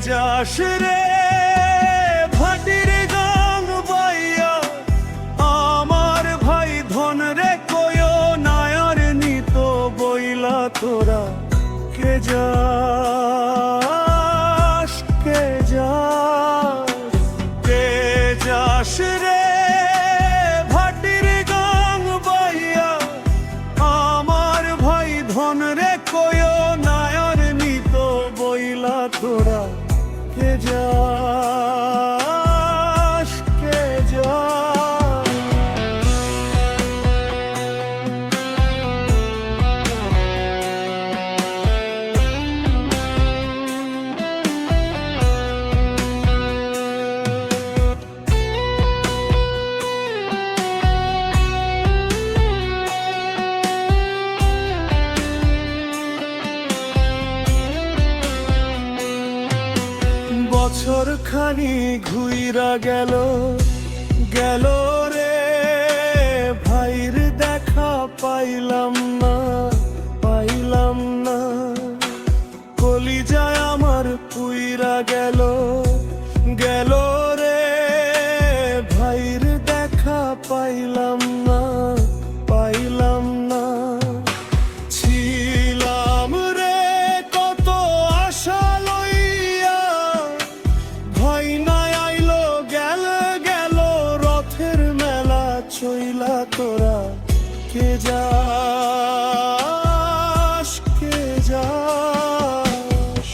যাস রে ভাটির গান বাইয়া, আমার ভাই ধন রে কয় নায়ার নিত বইলা তোরা কে যাস, কে যাস, কে যাস রে ভাটির গান বাইয়া, আমার ভাই ধন রে কয় নায়ার নিত বইলা তোরা কে যাস, কে যাস। বছর খানি ঘুইরা গেল গেল রে, ভাইর দেখা পাইলাম না, পাইলাম না। কলিজায় আমার পুইরা গেল গেল রে, ভাইর দেখা পাইলাম না, পাইলাম না। ছিলাম রে কত আশা লইয়া, ভাই নাই আইলো গেল গেল রথের মেলা চইলা তোরা কে যাস, কে যাস।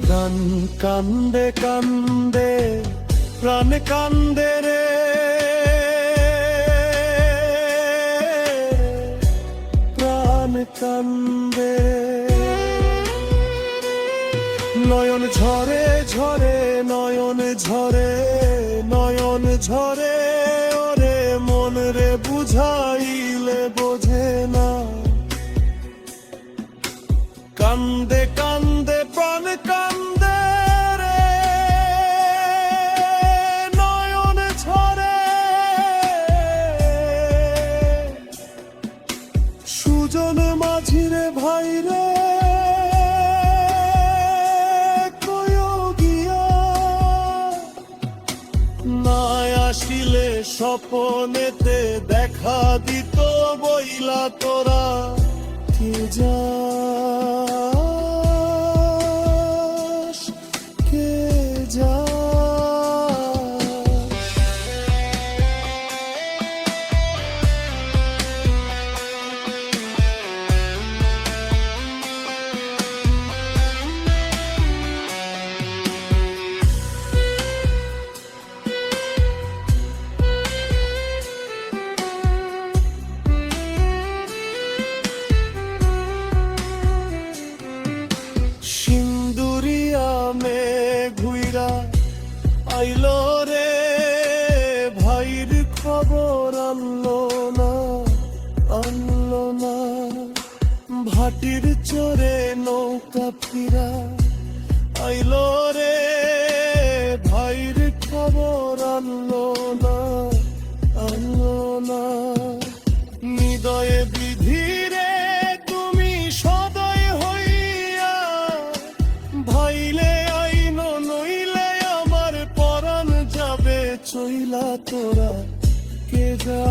প্রাণ কান্দে কান্দে, প্রাণ কান্দে রে, প্রাণ কান্দে। নয়ন ঝরে ঝরে, নয়ন ঝরে, নয়ন ঝরে, ওরে মন রে বুঝাইলে বোঝে না। কান্দে কান্দে প্রাণ কান্দে রে, নয়ন ঝরে। সুজন মাঝিরে ভাই রে কয় গিয়া, না আসিলে স্বপনেতে দেখা দিত বইলা তোরা কে যাস, কে যাস। সিন্দুরিয়া মে ঘুইরা আইলো রে, ভাইর খবর আনলো না, আনলো না। ভাটির চরে নৌকা ফিরা আইলো রে, ভাইর খবর আনলো না, আনলো না। হৃদয়ে বিধিরে তুমি সদয় হইয়া, ভাইলে আইনো নইলে আমার পরাণ যাবে চইলা তোরা কে যা।